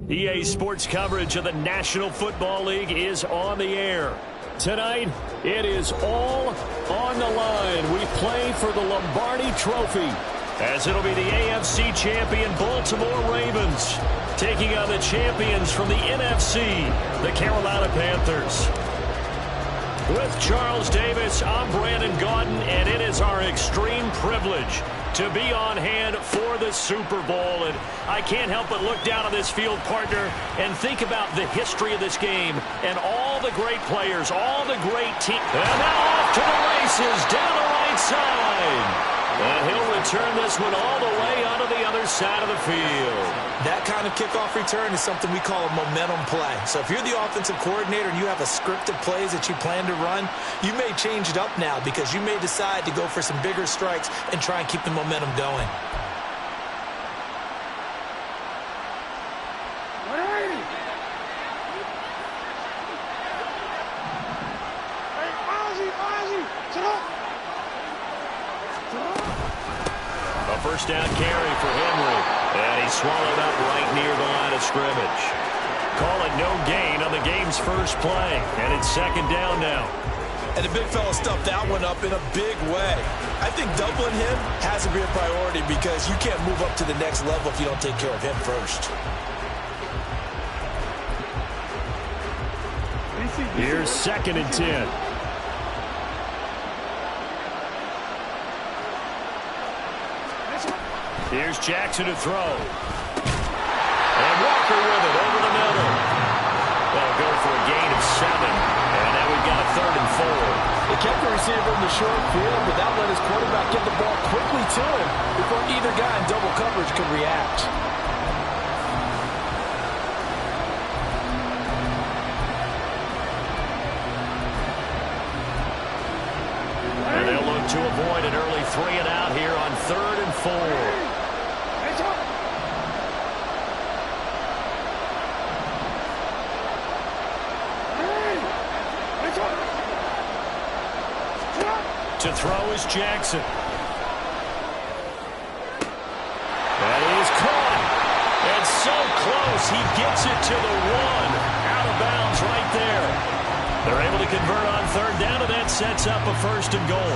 EA Sports coverage of the National Football League is on the air. Tonight, it is all on the line. We play for the Lombardi Trophy, as it'll be the AFC champion Baltimore Ravens taking on the champions from the NFC, the Carolina Panthers. With Charles Davis, I'm Brandon Gaudin, and it is our extreme privilege to be on hand for the Super Bowl. And I can't help but look down on this field, partner, and think about the history of this game and all the great players, all the great teams. And now off to the races down the right side. And he'll return this one all the way onto the other side of the field. That kind of kickoff return is something we call a momentum play. So if you're the offensive coordinator and you have a scripted plays that you plan to run, you may change it up now because you may decide to go for some bigger strikes and try and keep the momentum going. First down carry for Henry. And he's swallowed up right near the line of scrimmage. Call it no gain on the game's first play. And it's second down now. And the big fella stuffed that one up in a big way. I think doubling him has to be a priority because you can't move up to the next level if you don't take care of him first. Here's 2nd and 10. Here's Jackson to throw. And Walker with it over the middle. They'll go for a gain of 7. And now we've got a 3rd and 4. They kept the receiver in the short field, but that let his quarterback get the ball quickly to him before either guy in double coverage could react. And they'll look to avoid an early 3 and out here on 3rd and 4. To throw is Jackson. That is caught. And so close. He gets it to the 1. Out of bounds right there. They're able to convert on 3rd down, and that sets up a 1st and goal.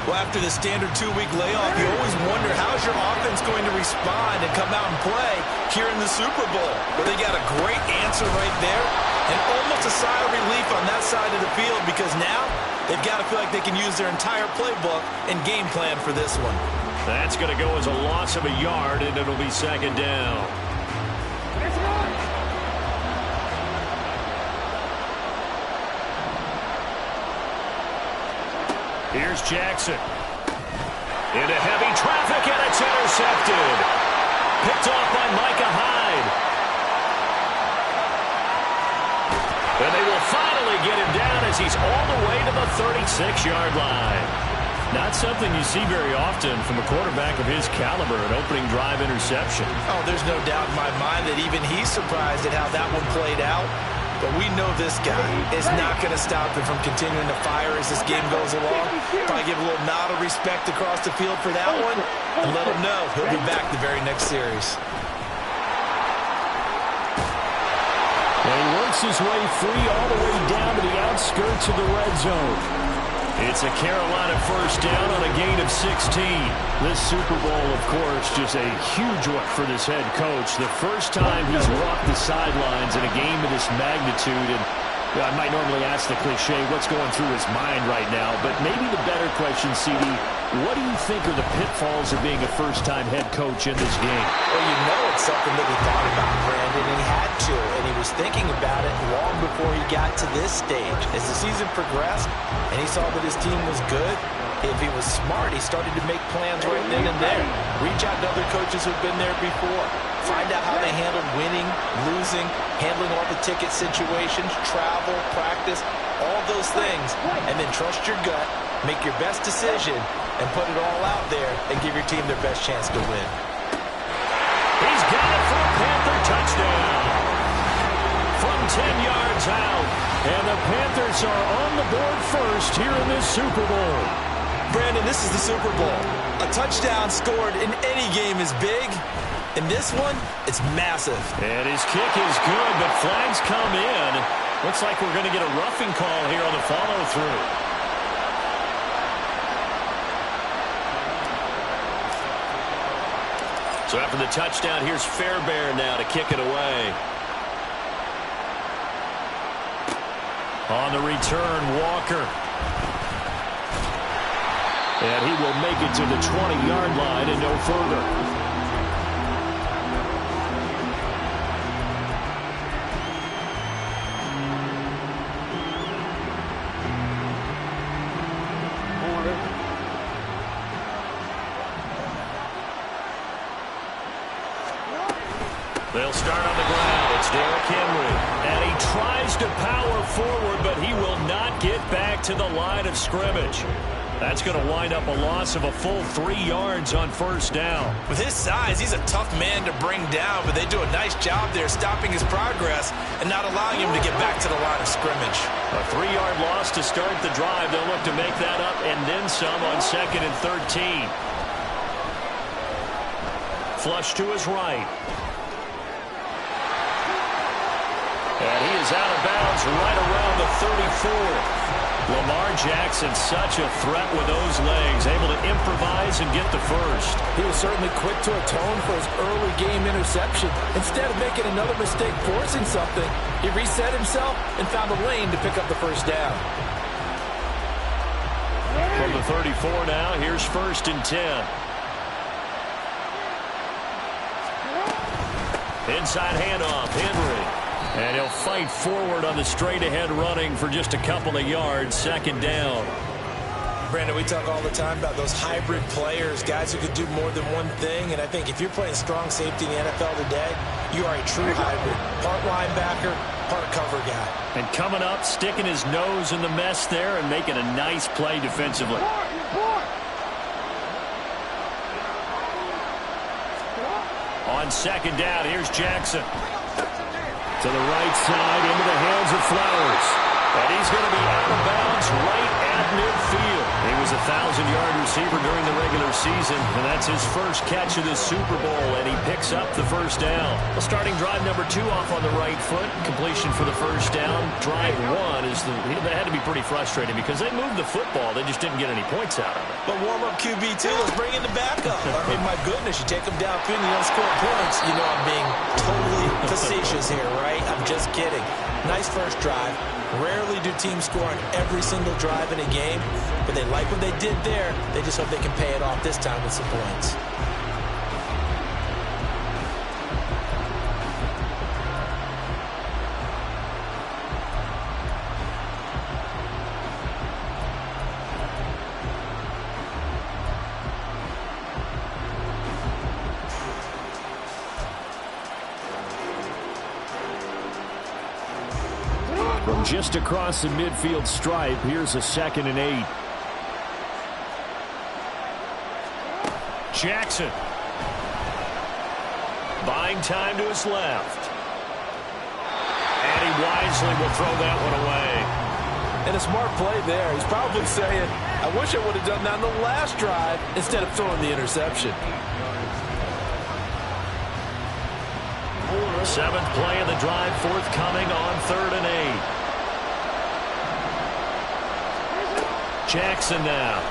Well, after the standard 2-week layoff, you always wonder how's your offense going to respond and come out and play here in the Super Bowl. Well, they got a great answer right there and almost a sigh of relief on that side of the field because now they've got to feel like they can use their entire playbook and game plan for this one. That's going to go as a loss of a yard, and it'll be 2nd down. Here's Jackson. Into heavy traffic, and it's intercepted. Picked off by Micah Hyde. And they will finally get him down as he's all the way to the 36-yard line. Not something you see very often from a quarterback of his caliber, an opening drive interception. Oh, there's no doubt in my mind that even he's surprised at how that one played out. But we know this guy is not going to stop him from continuing to fire as this game goes along. Probably give a little nod of respect across the field for that one and let him know he'll be back the very next series. And he works his way free all the way down to the outskirts of the red zone. It's a Carolina 1st down on a gain of 16. This Super Bowl, of course, just a huge one for this head coach. The first time he's walked the sidelines in a game of this magnitude. And I might normally ask the cliche, what's going through his mind right now? But maybe the better question, CD, what do you think are the pitfalls of being a first-time head coach in this game? Well, you know it's something that he thought about, Brandon, and he had to. And he was thinking about it long before he got to this stage. As the season progressed and he saw that his team was good, if he was smart, he started to make plans right then and there. Reach out to other coaches who've been there before. Find out how they handled winning, losing, handling all the ticket situations, travel, practice, all those things. And then trust your gut, make your best decision, and put it all out there and give your team their best chance to win. He's got it for a Panther touchdown. From 10 yards out. And the Panthers are on the board first here in this Super Bowl. Brandon, this is the Super Bowl. A touchdown scored in any game is big, In this one, it's massive. And his kick is good, but flags come in. Looks like we're going to get a roughing call here on the follow-through. So after the touchdown, here's Fairbairn now to kick it away. On the return, Walker. And he will make it to the 20-yard line and no further. They'll start on the ground. It's Derrick Henry. And he tries to power forward, but he will not get back to the line of scrimmage. That's going to wind up a loss of a full 3 yards on first down. With his size, he's a tough man to bring down, but they do a nice job there stopping his progress and not allowing him to get back to the line of scrimmage. A 3-yard loss to start the drive. They'll look to make that up and then some on 2nd and 13. Flush to his right. And he is out of bounds right around the 34. Lamar Jackson, such a threat with those legs, able to improvise and get the first. He was certainly quick to atone for his early game interception. Instead of making another mistake forcing something, he reset himself and found a lane to pick up the first down. From the 34 now, here's 1st and 10. Inside handoff, Henry. And he'll fight forward on the straight-ahead running for just a couple of yards, 2nd down. Brandon, we talk all the time about those hybrid players, guys who could do more than one thing. And I think if you're playing strong safety in the NFL today, you are a true hybrid. Part linebacker, part cover guy. And coming up, sticking his nose in the mess there and making a nice play defensively. On 2nd down, here's Jackson. To the right side, into the hands of Flowers. And he's going to be out of bounds right at midfield. He was a 1,000-yard receiver during the regular season, and that's his first catch of the Super Bowl, and he picks up the first down. Well, starting drive number 2 off on the right foot, completion for the first down. Drive 1 is that had to be pretty frustrating because they moved the football, they just didn't get any points out of it. But warm-up QB2, let's bring in the backup. I mean, my goodness, you take them downfield and you don't score points. You know I'm being totally facetious here, right? I'm just kidding. Nice first drive. Rarely do teams score on every single drive in a game, but they like what they did there. They just hope they can pay it off this time with some points. From just across the midfield stripe, here's a 2nd and 8. Jackson. Buying time to his left. And he wisely will throw that one away. And a smart play there. He's probably saying, I wish I would have done that on the last drive instead of throwing the interception. 7th play of the drive forthcoming on 3rd and 8. Jackson now.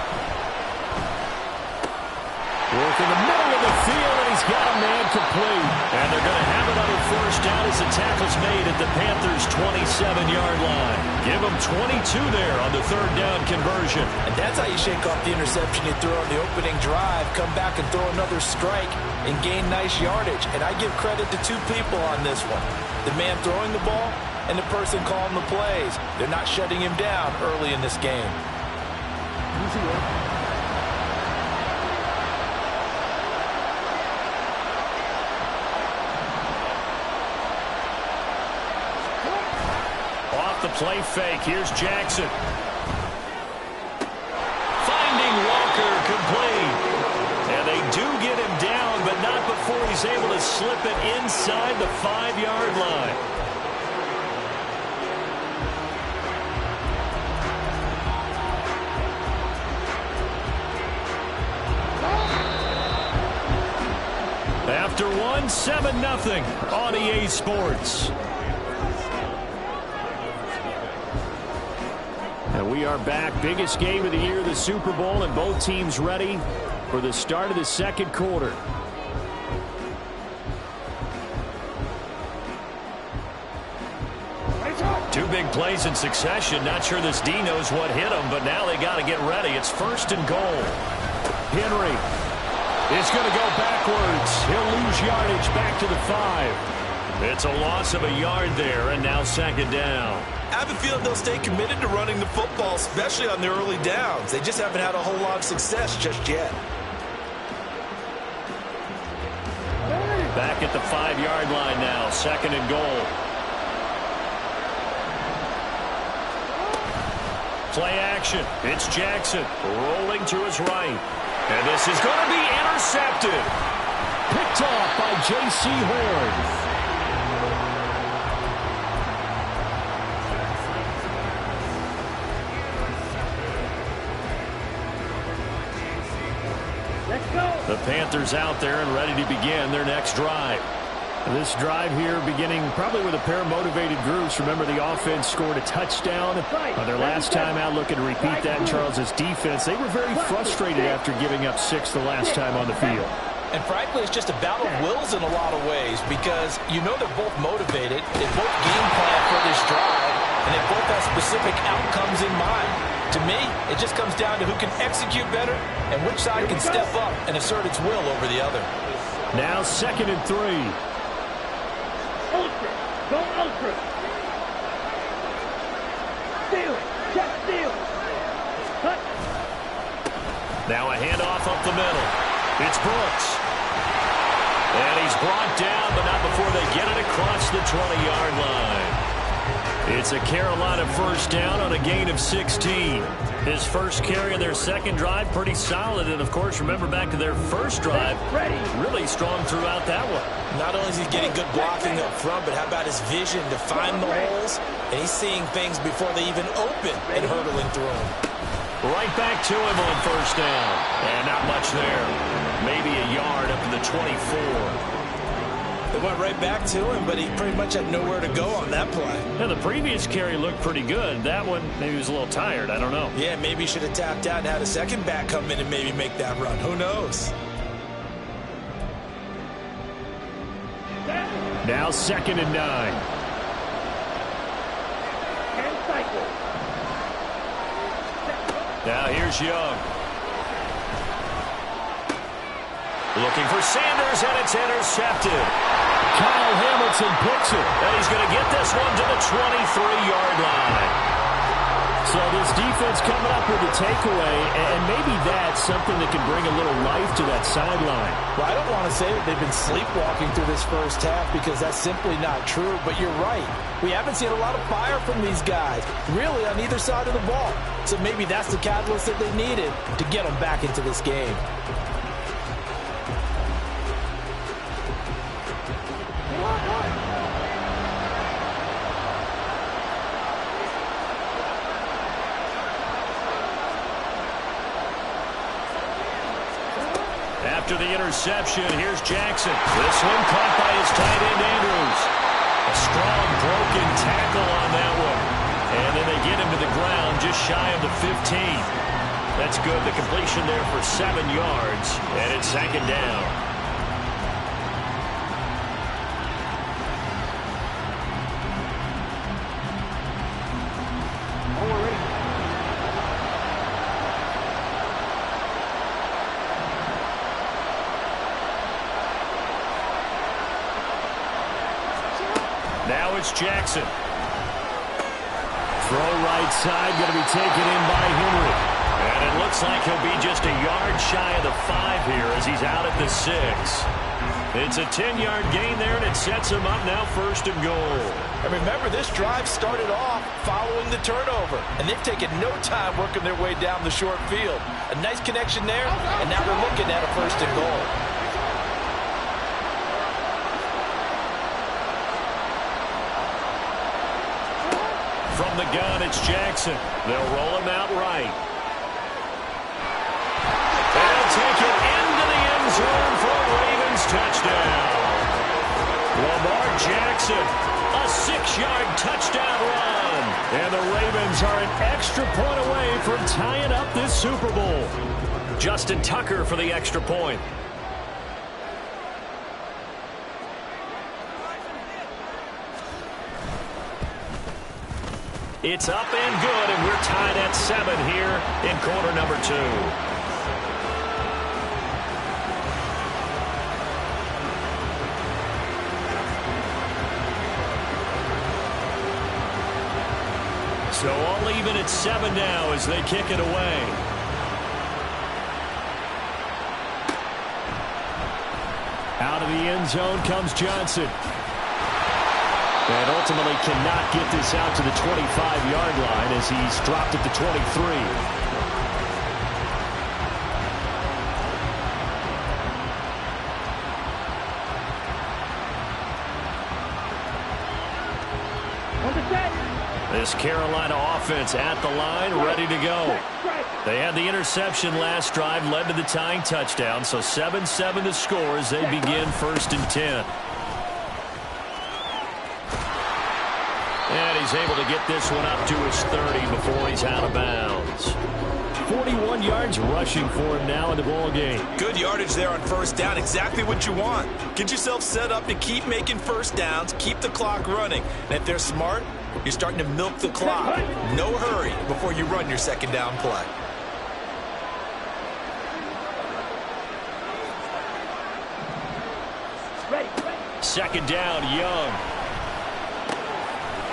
Work in the middle of the field, and he's got a man complete. And they're going to have another first down as the tackle's made at the Panthers' 27-yard line. Give them 22 there on the 3rd down conversion. And that's how you shake off the interception you threw on the opening drive, come back and throw another strike and gain nice yardage. And I give credit to 2 people on this one. The man throwing the ball and the person calling the plays. They're not shutting him down early in this game. Off the play fake, here's Jackson. Finding Walker complete. And they do get him down, but not before he's able to slip it inside the 5-yard line. After 1, won 7-0 on EA Sports. And we are back. Biggest game of the year, the Super Bowl, and both teams ready for the start of the second quarter. Two big plays in succession. Not sure this D knows what hit him, but now they got to get ready. It's 1st and goal. Henry is going to go backwards. He'll lose yardage back to the 5. It's a loss of a yard there, and now 2nd down. I have a feeling they'll stay committed to running the football, especially on their early downs. They just haven't had a whole lot of success just yet. Back at the 5-yard line now, 2nd and goal. Play action. It's Jackson rolling to his right. And this is going to be intercepted. Picked off by J.C. Horn. The Panthers out there and ready to begin their next drive. This drive here beginning probably with a pair of motivated groups. Remember, the offense scored a touchdown on their last time out, looking to repeat that in Charles's defense. They were very frustrated after giving up 6 the last time on the field. And frankly, it's just a battle of wills in a lot of ways because you know they're both motivated. They both game plan for this drive, and they both have specific outcomes in mind. To me, it just comes down to who can execute better and which side can step up and assert its will over the other. Now 2nd and 3. Ultra. Go ultra. Steal it. Check steal. Cut. Now a handoff up the middle. It's Brooks. And he's brought down, but not before they get it across the 20-yard line. It's a Carolina 1st down on a gain of 16. His first carry in their second drive, pretty solid. And, of course, remember back to their first drive, really strong throughout that one. Not only is he getting good blocking up front, but how about his vision to find the holes? And he's seeing things before they even open and hurdling through them. Right back to him on 1st down. And not much there. Maybe a yard up to the 24. They went right back to him, but he pretty much had nowhere to go on that play. Now, the previous carry looked pretty good. That one, maybe he was a little tired. I don't know. Yeah, maybe he should have tapped out and had a second back come in and maybe make that run. Who knows? Now 2nd and 9. And cycle. Now here's Young. Looking for Sanders, and it's intercepted. Kyle Hamilton picks it. And he's going to get this one to the 23-yard line. So this defense coming up with a takeaway, and maybe that's something that can bring a little life to that sideline. Well, I don't want to say that they've been sleepwalking through this first half because that's simply not true, but you're right. We haven't seen a lot of fire from these guys, really on either side of the ball. So maybe that's the catalyst that they needed to get them back into this game. After the interception, here's Jackson. This one caught by his tight end, Andrews. A strong broken tackle on that one. And then they get him to the ground just shy of the 15. That's good. The completion there for 7 yards. And it's 2nd down. Now it's Jackson. Throw right side, going to be taken in by Henry. And it looks like he'll be just a yard shy of the 5 here as he's out at the 6. It's a 10-yard gain there, and it sets him up now 1st and goal. And remember, this drive started off following the turnover, and they've taken no time working their way down the short field. A nice connection there, and now they're looking at a 1st and goal. From the gun, it's Jackson. They'll roll him out right. They'll take it into the end zone for a Ravens touchdown. Lamar Jackson, a 6-yard touchdown run. And the Ravens are an extra point away from tying up this Super Bowl. Justin Tucker for the extra point. It's up and good, and we're tied at 7 here in quarter number 2. So all even at 7 now as they kick it away. Out of the end zone comes Johnson. And ultimately cannot get this out to the 25-yard line as he's dropped at the 23. This Carolina offense at the line, ready to go. They had the interception last drive, led to the tying touchdown, so 7-7 the score as they begin 1st and 10. And he's able to get this one up to his 30 before he's out of bounds. 41 yards rushing for him now in the ball game. Good yardage there on 1st down. Exactly what you want. Get yourself set up to keep making 1st downs, keep the clock running. And if they're smart, you're starting to milk the clock. No hurry before you run your 2nd down play. Second down, Young.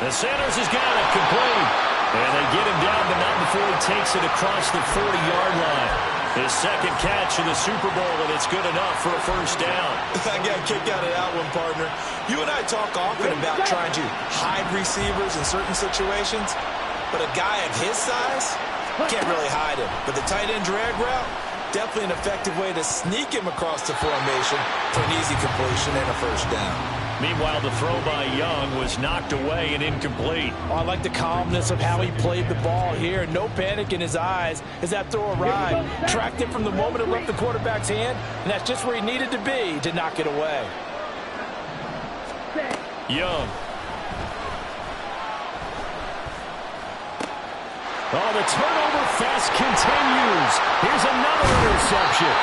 The Sanders has got it complete. And they get him down, but not before he takes it across the 40-yard line. His 2nd catch in the Super Bowl, and it's good enough for a 1st down. I got a kick out of that one, partner. You and I talk often about trying to hide receivers in certain situations, but a guy of his size can't really hide him. But the tight end drag route, definitely an effective way to sneak him across the formation for an easy completion and a 1st down. Meanwhile, the throw by Young was knocked away and incomplete. Oh, I like the calmness of how he played the ball here. No panic in his eyes as that throw arrived. Tracked it from the moment it left the quarterback's hand, and that's just where he needed to be to knock it away. Young. Oh, the turnover fest continues. Here's another interception.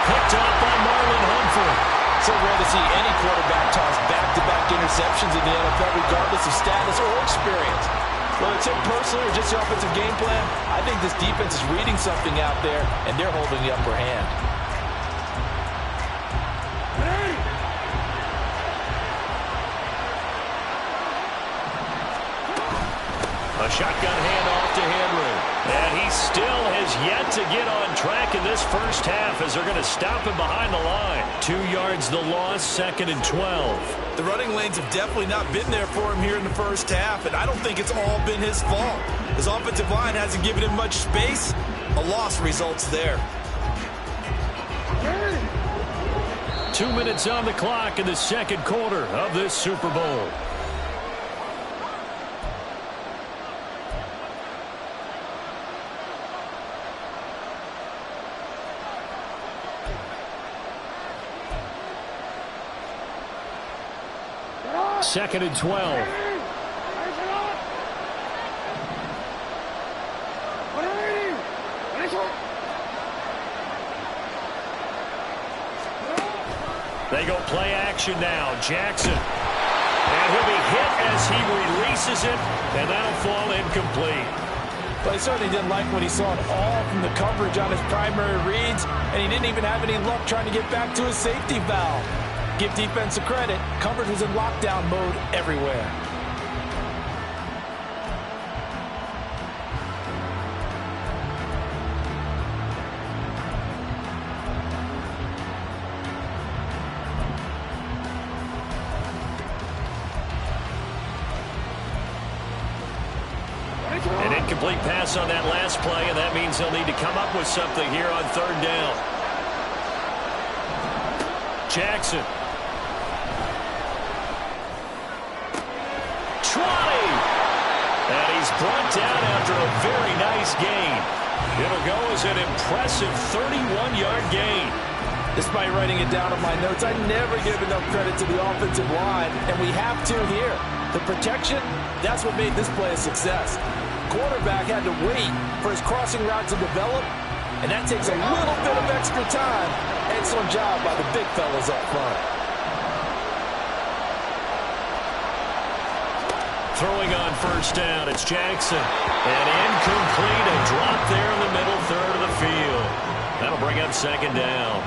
Picked up by Marlon Humphrey. So rare to see any quarterback toss back-to-back interceptions in the NFL, regardless of status or experience. Whether it's him personally or just the offensive game plan, I think this defense is reading something out there, and they're holding the upper hand. A shotgun handoff to Henry. And he still has yet to get on track in this 1st half as they're going to stop him behind the line. 2 yards the loss, 2nd and 12. The running lanes have definitely not been there for him here in the 1st half, and I don't think it's all been his fault. His offensive line hasn't given him much space. A loss results there. 2 minutes on the clock in the 2nd quarter of this Super Bowl. Second and 12. They go play action now. Jackson. And he'll be hit as he releases it, and that'll fall incomplete. But he certainly didn't like what he saw at all from the coverage on his primary reads, and he didn't even have any luck trying to get back to his safety valve. Give defense a credit. Coverage was in lockdown mode everywhere. An incomplete pass on that last play, and that means they'll need to come up with something here on 3rd down. Jackson. And he's brought down after a very nice gain. It'll go as an impressive 31-yard gain. Despite writing it down on my notes, I never give enough credit to the offensive line, and we have to here. The protection, that's what made this play a success. Quarterback had to wait for his crossing route to develop, and that takes a little bit of extra time. Excellent job by the big fellas up front. Throwing on first down, it's Jackson. And incomplete, a drop there in the middle third of the field. That'll bring up second down.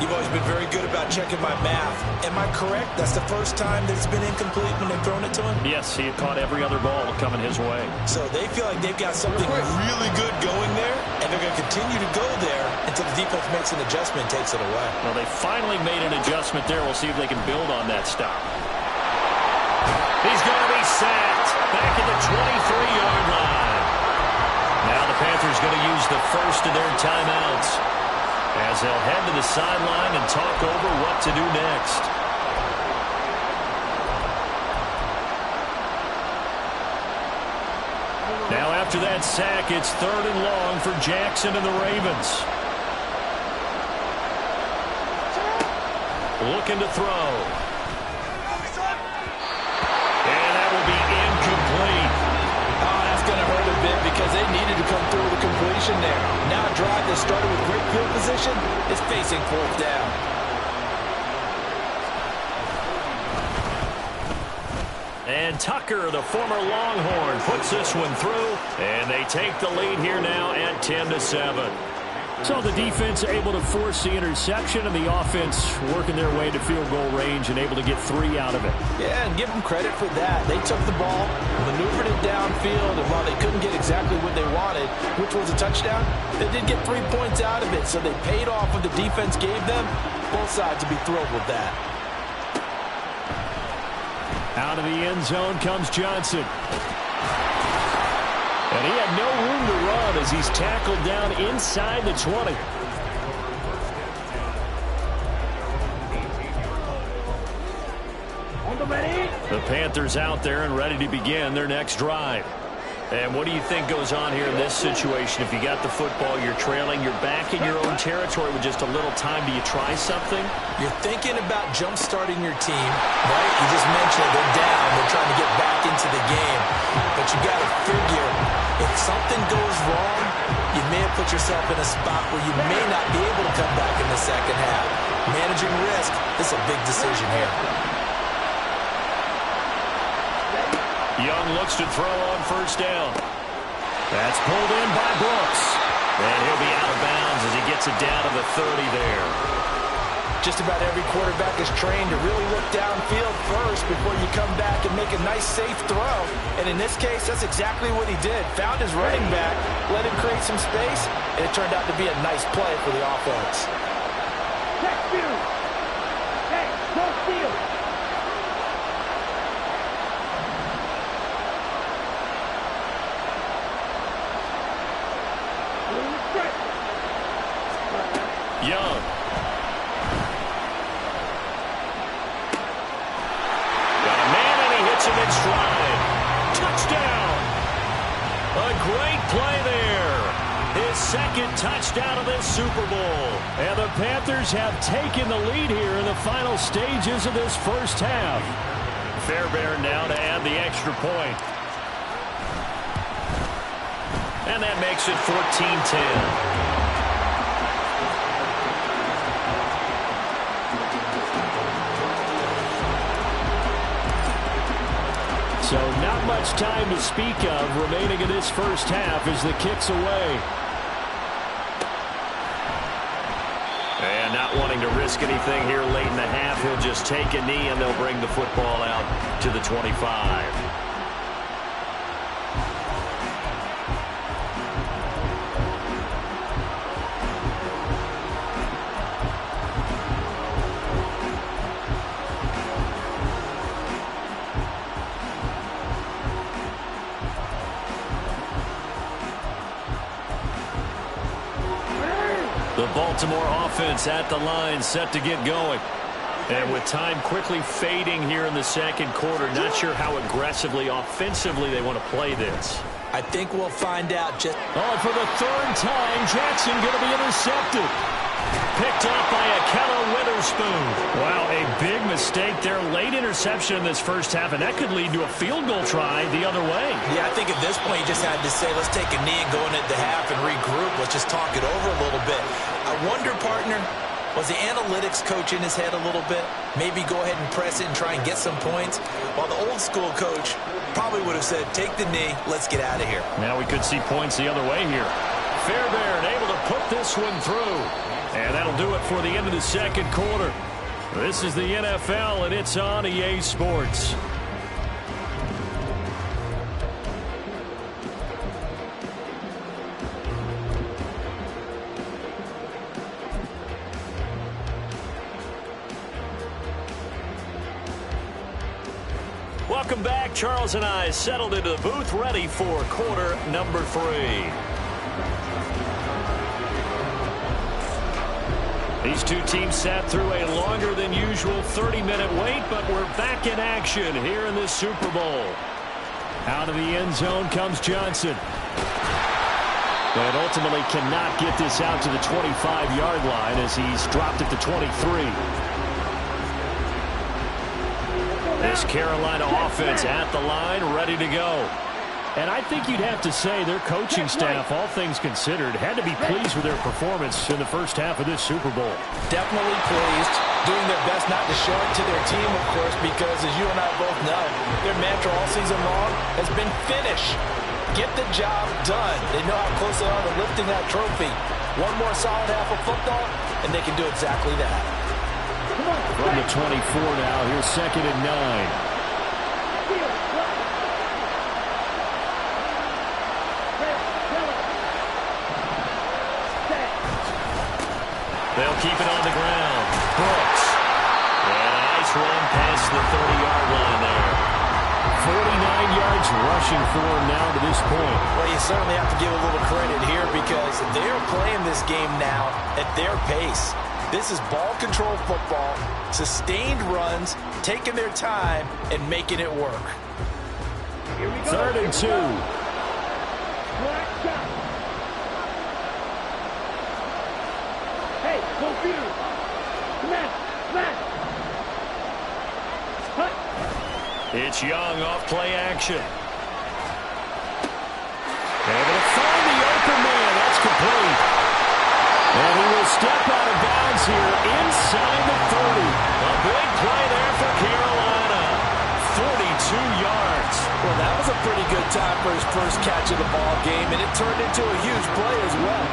You've always been very good about checking my math. Am I correct? That's the first time that it's been incomplete when they've thrown it to him? Yes, he had caught every other ball coming his way. So they feel like they've got something really good going there, and they're going to continue to go there until the defense makes an adjustment and takes it away. Well, they finally made an adjustment there. We'll see if they can build on that stop. He's going to be sacked back at the 23-yard line. Now the Panthers going to use the first of their timeouts as they'll head to the sideline and talk over what to do next. Now after that sack, it's 3rd and long for Jackson and the Ravens. Looking to throw. And that will be incomplete. Oh, that's going to hurt a bit because they needed to come through with a completion there. Now a drive that started with great field position is facing 4th down. And Tucker, the former Longhorn, puts this one through, and they take the lead here now at 10-7. So the defense able to force the interception, and the offense working their way to field goal range and able to get 3 out of it. Yeah, and give them credit for that. They took the ball, maneuvered it downfield, and while they couldn't get exactly what they wanted, which was a touchdown, they did get 3 points out of it, so they paid off what the defense gave them. Both sides will be thrilled with that. Out of the end zone comes Johnson. And he had no room to run as he's tackled down inside the 20. The Panthers out there and ready to begin their next drive. And what do you think goes on here in this situation? If you got the football, you're trailing, you're back in your own territory with just a little time. Do you try something? You're thinking about jump-starting your team, right? You just mentioned they're down. They're trying to get back into the game. But you got to figure, if something goes wrong, you may have put yourself in a spot where you may not be able to come back in the second half. Managing risk is a big decision here. Young looks to throw on first down. That's pulled in by Brooks. And he'll be out of bounds as he gets it down to the 30 there. Just about every quarterback is trained to really look downfield first before you come back and make a nice, safe throw. And in this case, that's exactly what he did. Found his running back, let him create some space, and it turned out to be a nice play for the offense. Check field. Hey, go field. Young. Got a man, and he hits him in stride. Touchdown. A great play there. His second touchdown of this Super Bowl. And the Panthers have taken the lead here in the final stages of this first half. Fairbairn now to add the extra point. And that makes it 14-10. So not much time to speak of remaining in this first half as the kick's away. And not wanting to risk anything here late in the half, he'll just take a knee and they'll bring the football out to the 25. The Baltimore offense at the line, set to get going. And with time quickly fading here in the second quarter, not sure how aggressively, offensively they want to play this. I think we'll find out just... Oh, and for the 3rd time, Jackson going to be intercepted. Picked up by Ahkello Witherspoon. Wow, a big mistake there. Late interception in this first half, and that could lead to a field goal try the other way. Yeah, I think at this point you just had to say, let's take a knee and go into the half and regroup. Let's just talk it over a little bit. I wonder, partner, was the analytics coach in his head a little bit? Maybe go ahead and press it and try and get some points? While the old school coach probably would have said, take the knee, let's get out of here. Now we could see points the other way here. Fairbairn able to put this one through. And that'll do it for the end of the second quarter. This is the NFL, and it's on EA Sports. Welcome back. Charles and I settled into the booth, ready for quarter number 3. These two teams sat through a longer than usual 30-minute wait, but we're back in action here in this Super Bowl. Out of the end zone comes Johnson. But ultimately cannot get this out to the 25-yard line as he's dropped at the 23. This Carolina offense at the line, ready to go. And I think you'd have to say their coaching staff, all things considered, had to be pleased with their performance in the first half of this Super Bowl. Definitely pleased, doing their best not to show it to their team, of course, because as you and I both know, their mantra all season long has been finish. Get the job done. They know how close they are to lifting that trophy. One more solid half of football, and they can do exactly that. From the 24 now, here's 2nd and 9. They'll keep it on the ground. Brooks. And a nice run past the 30-yard line there. 49 yards rushing for him now to this point. Well, you certainly have to give a little credit here because they're playing this game now at their pace. This is ball control football, sustained runs, taking their time, and making it work. 3rd and 2. Hey, go field. Smash, smash. Hut. It's Young off play action. Able to find the open man. That's complete. And he will step out of bounds here inside the 30. A big play there for Carolina. 42 yards. Well, that was a pretty good time for his first catch of the ball game, and it turned into a huge play as well.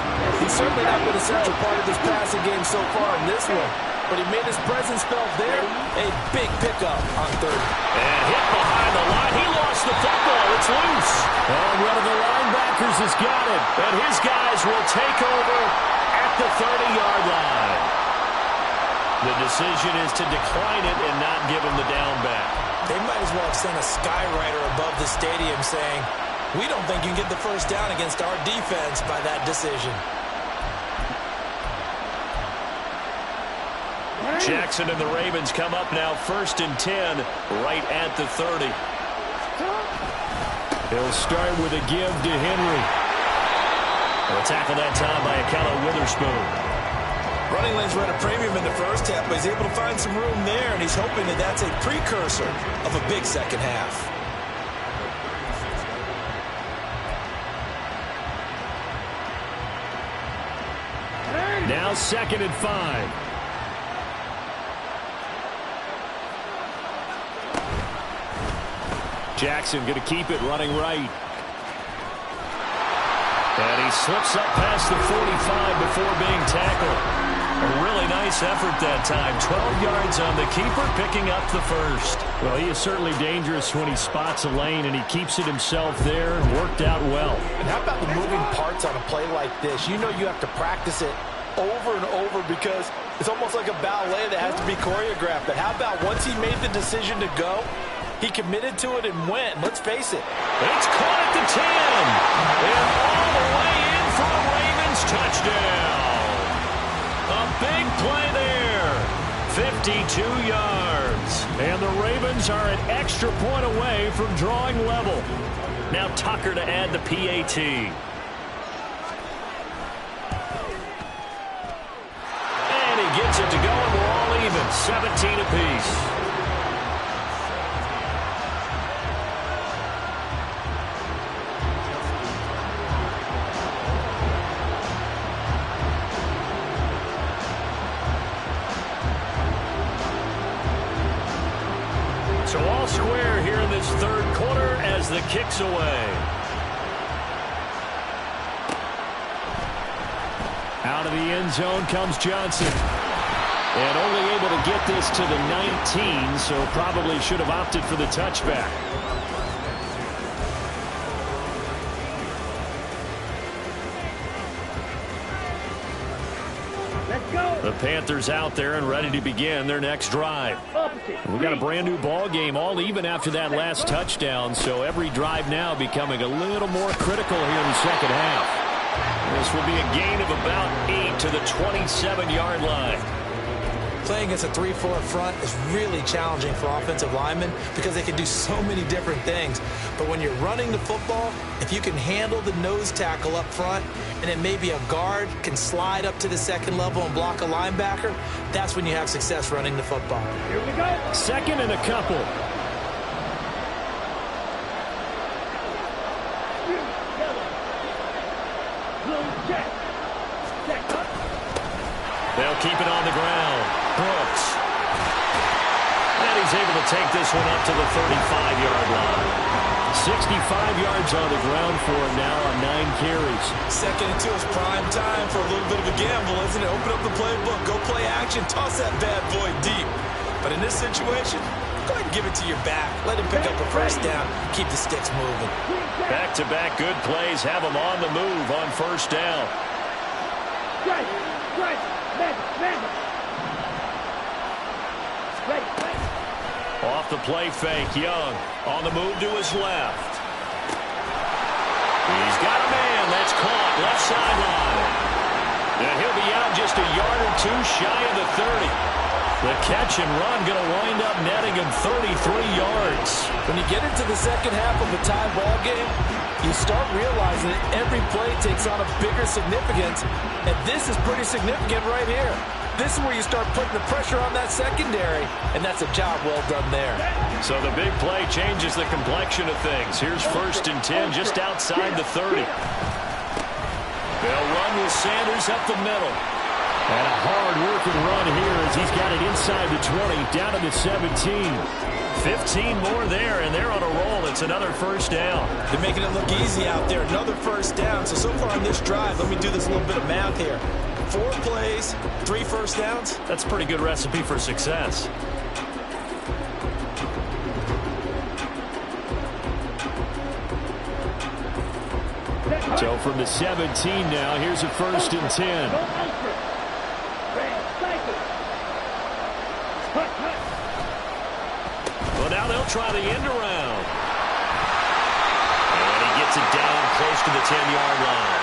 He's certainly not been a central part of this passing game so far in this one, but he made his presence felt there. A big pickup on 30. And hit behind the line. He lost the football. It's loose. And one of the linebackers has got it. And his guys will take over at the 30-yard line. The decision is to decline it and not give him the down back. They might as well have sent a skywriter above the stadium saying, we don't think you can get the first down against our defense by that decision. Jackson and the Ravens come up now 1st and 10 right at the 30. He'll start with a give to Henry. A tackle that time by Ahkello Witherspoon. Running lanes were at a premium in the first half, but he's able to find some room there, and he's hoping that that's a precursor of a big second half. Now 2nd and 5. Jackson going to keep it running right. And he slips up past the 45 before being tackled. A really nice effort that time. 12 yards on the keeper, picking up the first. Well, he is certainly dangerous when he spots a lane, and he keeps it himself there. Worked out well. And how about the moving parts on a play like this? You know you have to practice it over and over because it's almost like a ballet that has to be choreographed. But how about once he made the decision to go, he committed to it and went. Let's face it. It's caught at the 10. And all the way in for a Ravens touchdown. A big play there. 52 yards. And the Ravens are an extra point away from drawing level. Now Tucker to add the PAT. 17 apiece. So all square here in this third quarter as the kick's away. Out of the end zone comes Johnson. And only able to get this to the 19, so probably should have opted for the touchback. Let's go. The Panthers out there and ready to begin their next drive. We got a brand new ball game, all even after that last touchdown, so every drive now becoming a little more critical here in the second half. This will be a gain of about 8 to the 27-yard line. Playing against a 3-4 front is really challenging for offensive linemen because they can do so many different things. But when you're running the football, if you can handle the nose tackle up front and then maybe a guard can slide up to the second level and block a linebacker, that's when you have success running the football. Here we go. Second and a couple. Check. Check up. They'll keep it on the ground. Brooks. And he's able to take this one up to the 35-yard line. 65 yards on the ground for him now on 9 carries. Second and 2 is prime time for a little bit of a gamble, isn't it? Open up the playbook, go play action, toss that bad boy deep. But in this situation, go ahead and give it to your back. Let him pick up a first down. Keep the sticks moving. Back-to-back good plays have him on the move on first down. Right. Magic. Right. Off the play fake, Young on the move to his left. He's got a man that's caught left sideline. And he'll be out just a yard or two shy of the 30. The catch and run going to wind up netting him 33 yards. When you get into the second half of a tie ball game, you start realizing that every play takes on a bigger significance, and this is pretty significant right here. This is where you start putting the pressure on that secondary, and that's a job well done there. So the big play changes the complexion of things. Here's 1st and 10 just outside the 30. They'll run with Sanders up the middle. And a hard-working run here as he's got it inside the 20, down to the 17. 15 more there, and they're on a roll. It's another first down. They're making it look easy out there. Another first down. So far on this drive, let me do this little bit of math here. 4 plays, 3 first downs. That's a pretty good recipe for success. So from the 17 now, here's a 1st and 10. Well, now they'll try the end around. And he gets it down close to the 10-yard line.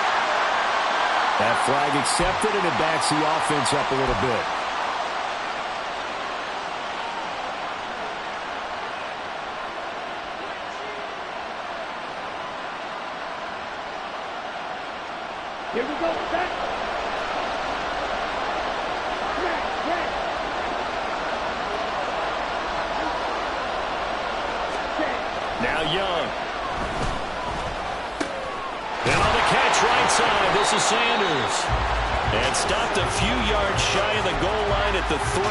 That flag accepted, and it backs the offense up a little bit. Here we go. Back. Now Young. And on the catch right side, this is Sanders. And stopped a few yards shy of the goal line at the 3.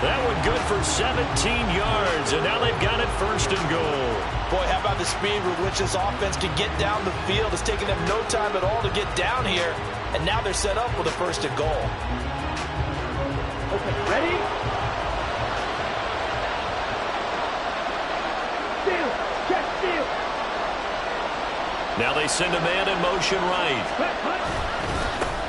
That one good for 17 yards, and now they've got it 1st and goal. Boy, how about the speed with which this offense can get down the field? It's taken them no time at all to get down here, and now they're set up with a 1st and goal. Okay, ready? Steal. Now they send a man in motion right.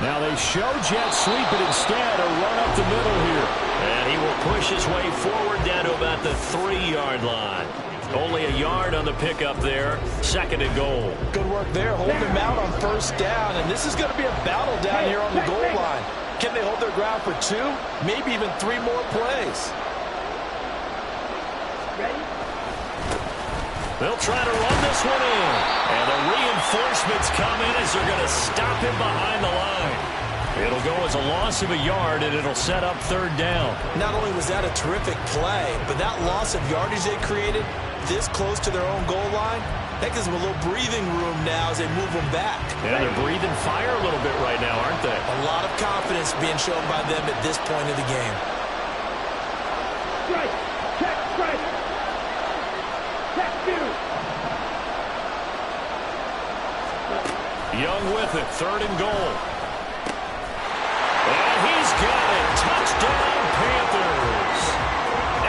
Now they show jet sweep, but instead a run up the middle here. And he will push his way forward down to about the 3-yard line. Only a yard on the pickup there. 2nd and goal. Good work there, holding him out on 1st down. And this is going to be a battle down here on the goal line. Can they hold their ground for 2, maybe even 3 more plays? Ready? They'll try to run this one in. And the reinforcements come in as they're going to stop him behind the line. It'll go as a loss of a yard, and it'll set up third down. Not only was that a terrific play, but that loss of yardage they created this close to their own goal line, that gives them a little breathing room now as they move them back. Yeah, they're breathing fire a little bit right now, aren't they? A lot of confidence being shown by them at this point of the game. Strike. Check. Strike. Check two. Young with it. Third and goal. And he's got it. Touchdown, Panthers.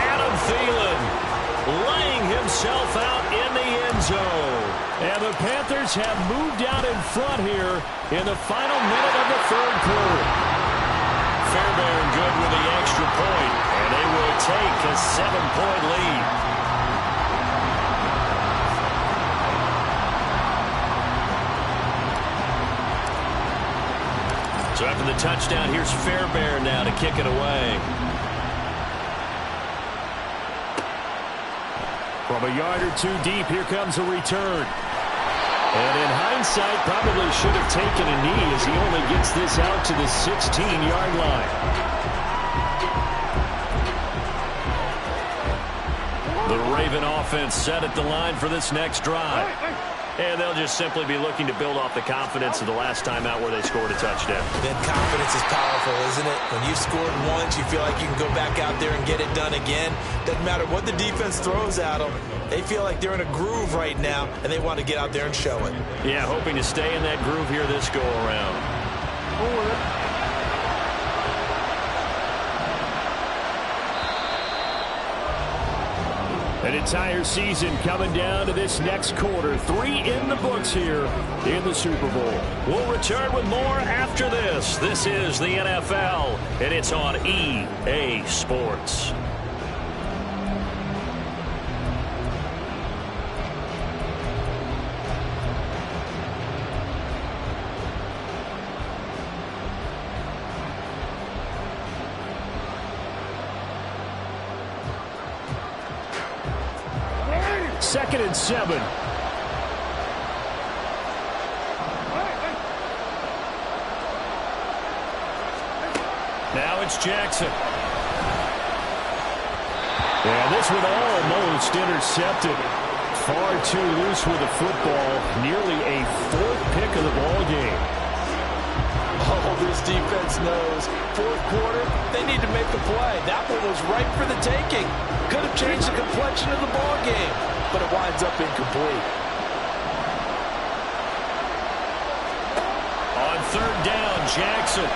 Adam Thielen laying himself out in the end zone. And the Panthers have moved out in front here in the final minute of the third quarter. Fairbairn good with the extra point, and they will take a 7-point lead. So after the touchdown, here's Fairbairn now to kick it away. From a yard or two deep, here comes a return. And in hindsight, probably should have taken a knee as he only gets this out to the 16-yard line. The Raven offense set at the line for this next drive. And they'll just simply be looking to build off the confidence of the last time out where they scored a touchdown. Then confidence is powerful, isn't it? When you've scored once, you feel like you can go back out there and get it done again. Doesn't matter what the defense throws at them. They feel like they're in a groove right now, and they want to get out there and show it. Yeah, hoping to stay in that groove here this go-around. An entire season coming down to this next quarter. 3 in the books here in the Super Bowl. We'll return with more after this. This is the NFL, and it's on EA Sports. Second and 7. Now it's Jackson. Yeah, this one almost intercepted. Far too loose with the football. Nearly a 4th pick of the ball game. Oh, this defense knows. Fourth quarter, they need to make a play. That one was ripe for the taking. Could have changed the complexion of the ball game, but it winds up incomplete. On third down, Jackson.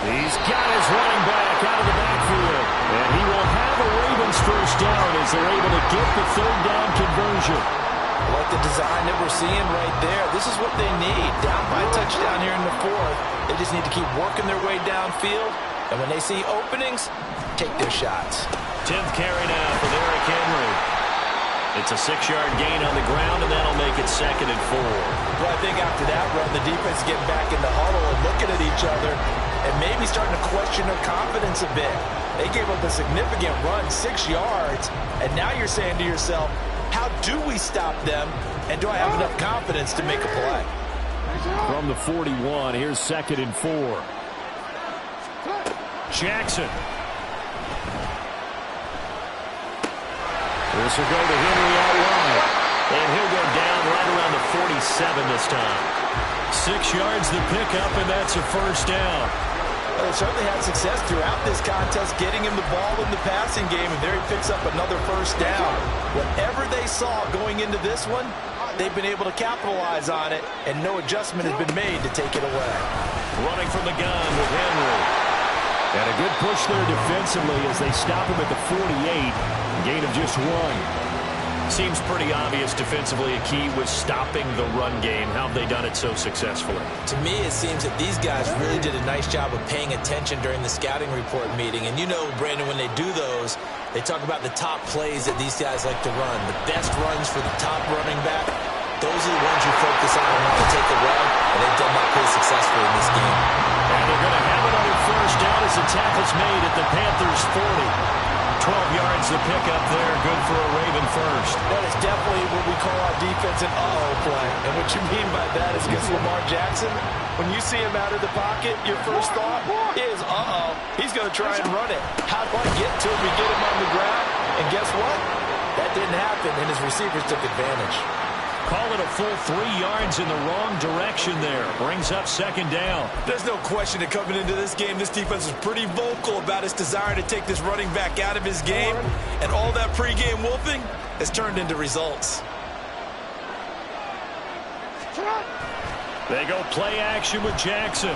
He's got his running back out of the backfield. And he will have a Ravens first down as they're able to get the third down conversion. I like the design that we're seeing right there. This is what they need. Down by a touchdown here in the fourth. They just need to keep working their way downfield. And when they see openings, take their shots. 10th carry now for Derrick Henry. It's a 6-yard gain on the ground, and that'll make it 2nd and 4. Well, I think after that run, the defense getting back in the huddle and looking at each other and maybe starting to question their confidence a bit. They gave up a significant run, 6 yards, and now you're saying to yourself, how do we stop them, and do I have enough confidence to make a play? From the 41, here's 2nd and 4. Jackson. This will go to Henry out wide. And he'll go down right around the 47 this time. 6 yards the pickup, and that's a first down. Well, they certainly had success throughout this contest, getting him the ball in the passing game, and there he picks up another first down. Whatever they saw going into this one, they've been able to capitalize on it, and no adjustment has been made to take it away. Running from the gun with Henry. And a good push there defensively as they stop him at the 48. Gain of just 1. Seems pretty obvious defensively a key was stopping the run game. How have they done it so successfully? To me, it seems that these guys really did a nice job of paying attention during the scouting report meeting. And you know, Brandon, when they do those, they talk about the top plays that these guys like to run. The best runs for the top running back, those are the ones you focus on and how to take a run. And they've done that pretty successfully in this game. And they're going to have it on their first down as the tackle's made at the Panthers' 40. 12 yards to pick up there. Good for a Raven first. That is definitely what we call our defense an uh-oh play. And what you mean by that is against Lamar Jackson, when you see him out of the pocket, your first thought is, uh-oh, he's going to try and run it. How do I get to him and get him on the ground? And guess what? That didn't happen, and his receivers took advantage. Call it a full 3 yards in the wrong direction there. Brings up second down. There's no question that coming into this game, this defense was pretty vocal about its desire to take this running back out of his game. And all that pregame wolfing has turned into results. They go play action with Jackson.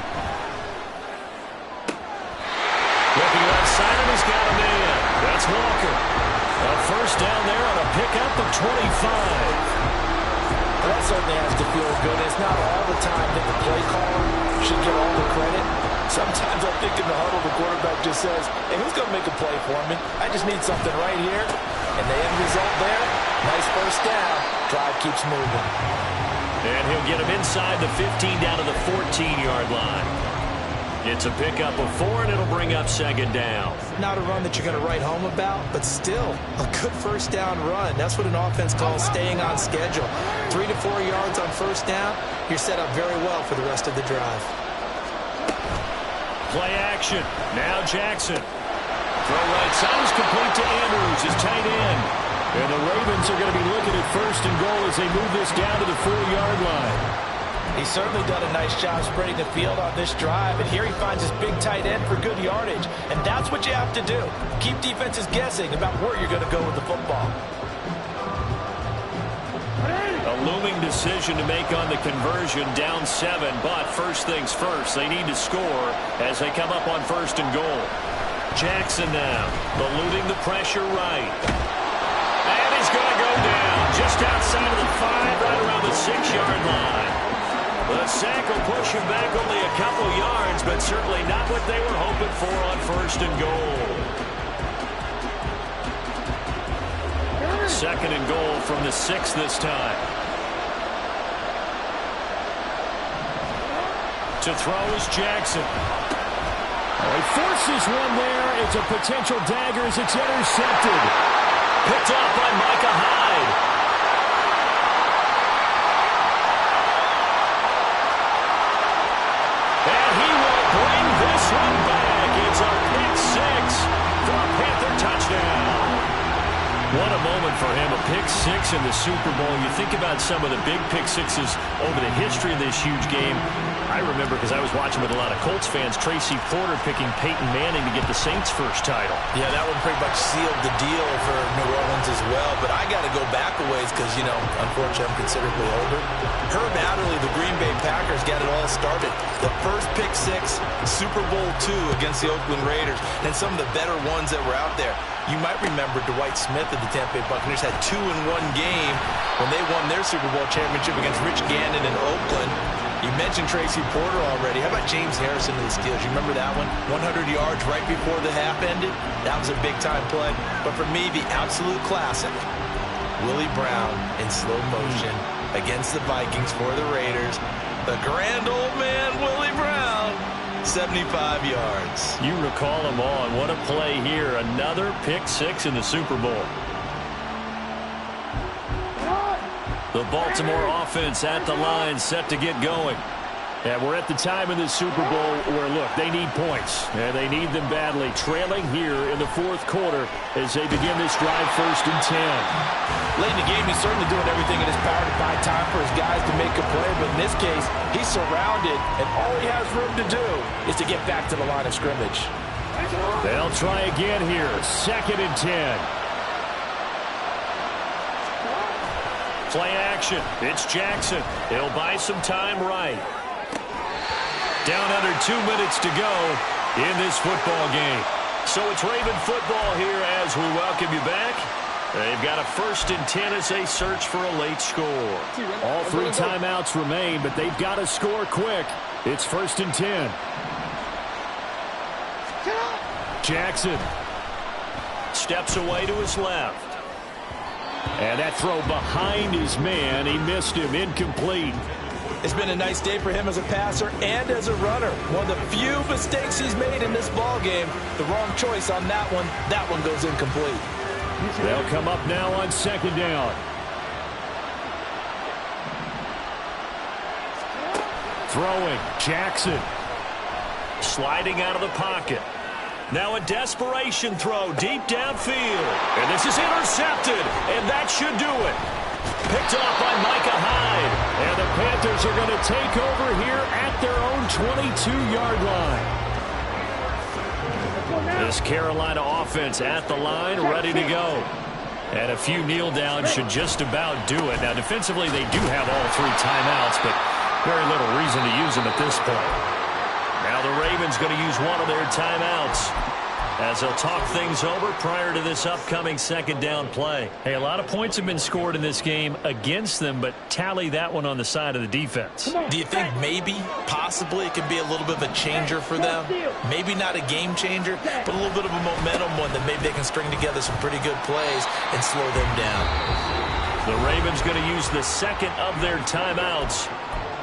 Looking left side, and he's got a man. That's Walker. A first down there on a pickup of 25. That certainly has to feel good. It's not all the time that the play caller should get all the credit. Sometimes I think in the huddle, the quarterback just says, hey, who's going to make a play for me? I just need something right here. And the end result there, nice first down. Drive keeps moving. And he'll get him inside the 15 down to the 14-yard line. It's a pickup of 4, and it'll bring up second down. Not a run that you're going to write home about, but still a good first down run. That's what an offense calls staying on schedule. 3 to 4 yards on first down, you're set up very well for the rest of the drive. Play action. Now Jackson. Throw right side is complete to Andrews, his tight end. And the Ravens are going to be looking at first and goal as they move this down to the 4-yard line. He's certainly done a nice job spreading the field on this drive, and here he finds his big tight end for good yardage. And that's what you have to do. Keep defenses guessing about where you're going to go with the football. A looming decision to make on the conversion, down 7, but first things first, they need to score as they come up on first and goal. Jackson now, eluding the pressure right. And he's going to go down just outside of the 5, right around the 6-yard line. The sack will push him back only a couple yards, but certainly not what they were hoping for on first and goal. Second and goal from the 6 this time. To throw is Jackson. He forces one there. It's a potential dagger as it's intercepted. Picked off by Micah Hyde. And he will bring this one back. It's a pick 6 for a Panther touchdown. What a moment for him, a pick 6 in the Super Bowl. You think about some of the big pick 6s over the history of this huge game. I remember, because I was watching with a lot of Colts fans, Tracy Porter picking Peyton Manning to get the Saints' first title. Yeah, that one pretty much sealed the deal for New Orleans as well. But I got to go back a ways because, you know, unfortunately I'm considerably older. Herb Adderley, the Green Bay Packers, got it all started. The first pick 6, Super Bowl II against the Oakland Raiders, and some of the better ones that were out there. You might remember Dwight Smith of the Tampa Bay Buccaneers had 2 in one game when they won their Super Bowl championship against Rich Gannon in Oakland. You mentioned Tracy Porter already. How about James Harrison of the Steelers? You remember that one? 100 yards right before the half ended? That was a big-time play. But for me, the absolute classic, Willie Brown in slow motion against the Vikings for the Raiders. The grand old man, Willie Brown. 75 yards. You recall them all, and what a play here. Another pick 6 in the Super Bowl. The Baltimore offense at the line, set to get going. And we're at the time in the Super Bowl where, look, they need points. And they need them badly. Trailing here in the 4th quarter as they begin this drive, 1st and 10. Late in the game, he's certainly doing everything in his power to buy time for his guys to make a play. But in this case, he's surrounded, and all he has room to do is to get back to the line of scrimmage. They'll try again here, 2nd and 10. Play action. It's Jackson. He'll buy some time right. Down under 2 minutes to go in this football game. So it's Raven football here as we welcome you back. They've got a 1st and 10 as they search for a late score. All 3 timeouts remain, but they've got to score quick. It's 1st and 10. Jackson steps away to his left. And that throw behind his man, he missed him, incomplete. It's been a nice day for him as a passer and as a runner. One of the few mistakes he's made in this ball game. The wrong choice on that one. That one goes incomplete. They'll come up now on second down. Throwing, Jackson. Sliding out of the pocket. Now a desperation throw deep downfield. And this is intercepted, and that should do it. Picked off by Micah Hyde. And the Panthers are going to take over here at their own 22-yard line. This Carolina offense at the line, ready to go. And a few kneel downs should just about do it. Now, defensively, they do have all 3 timeouts, but very little reason to use them at this point. Now the Ravens going to use one of their timeouts as they'll talk things over prior to this upcoming second down play. Hey, a lot of points have been scored in this game against them, but tally that one on the side of the defense. Do you think maybe, possibly, it could be a little bit of a changer for them? Maybe not a game changer, but a little bit of a momentum one that maybe they can string together some pretty good plays and slow them down. The Ravens going to use the second of their timeouts,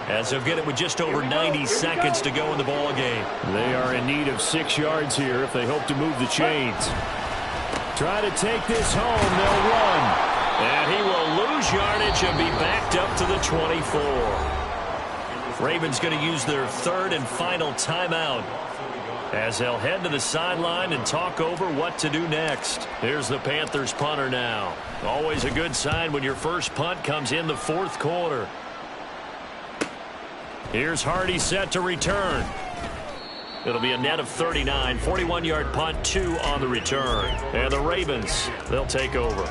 as they'll get it with just over 90 seconds to go in the ball game. They are in need of 6 yards here if they hope to move the chains. Try to take this home. They'll run. And he will lose yardage and be backed up to the 24. Ravens going to use their third and final timeout as they'll head to the sideline and talk over what to do next. Here's the Panthers punter now. Always a good sign when your first punt comes in the fourth quarter. Here's Hardy set to return. It'll be a net of 39, 41-yard punt, 2 on the return. And the Ravens, they'll take over.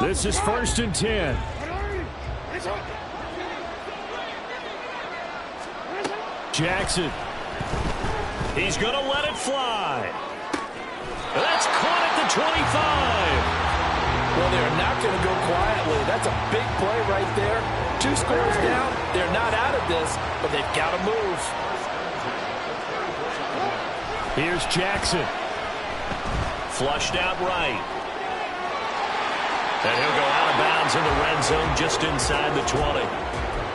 This is 1st and 10. Jackson. He's going to let it fly. That's caught at the 25. Well, they're not going to go quietly. That's a big play right there. 2 scores down. They're not out of this, but they've got to move. Here's Jackson. Flushed out right. And he'll go out of bounds in the red zone just inside the 20.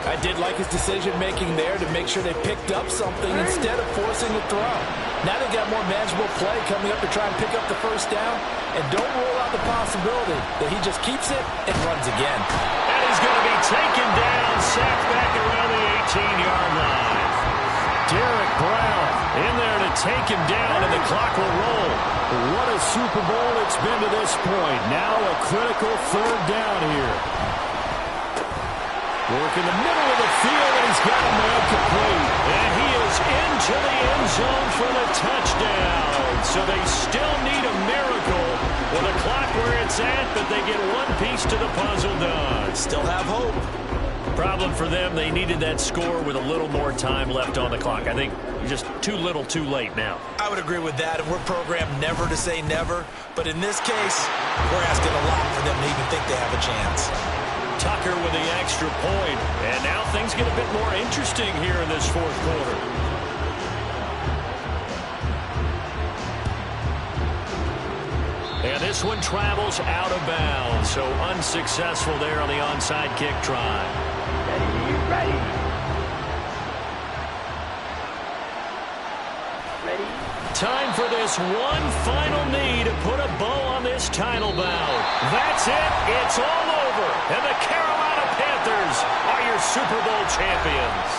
I did like his decision-making there to make sure they picked up something instead of forcing the throw. Now they've got more manageable play coming up to try and pick up the first down. And don't rule out the possibility that he just keeps it and runs again. And he's going to be taken down, sacked back around the 18-yard line. Derek Brown in there to take him down, and the clock will roll. What a Super Bowl it's been to this point. Now a critical third down here. Work in the middle of the field, and he's got a man complete. And he is into the end zone for the touchdown. So they still need a miracle with a clock where it's at, but they get one piece to the puzzle done. Still have hope. Problem for them, they needed that score with a little more time left on the clock. I think just too little too late now. I would agree with that, and we're programmed never to say never. But in this case, we're asking a lot for them to even think they have a chance. Tucker with the extra point. And now things get a bit more interesting here in this fourth quarter. And this one travels out of bounds. So unsuccessful there on the onside kick try. Ready. Time for this one final knee to put a bow on this title bout. That's it. It's all over. And the Carolina Panthers are your Super Bowl champions.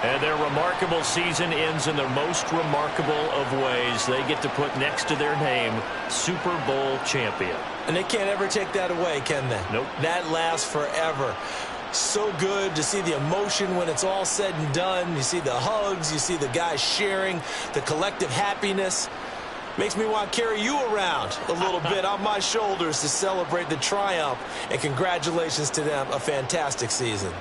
And their remarkable season ends in the most remarkable of ways. They get to put next to their name, Super Bowl champion. And they can't ever take that away, can they? Nope. That lasts forever. So good to see the emotion when it's all said and done. You see the hugs. You see the guys sharing, the collective happiness. Makes me want to carry you around a little bit on my shoulders to celebrate the triumph. And congratulations to them. A fantastic season.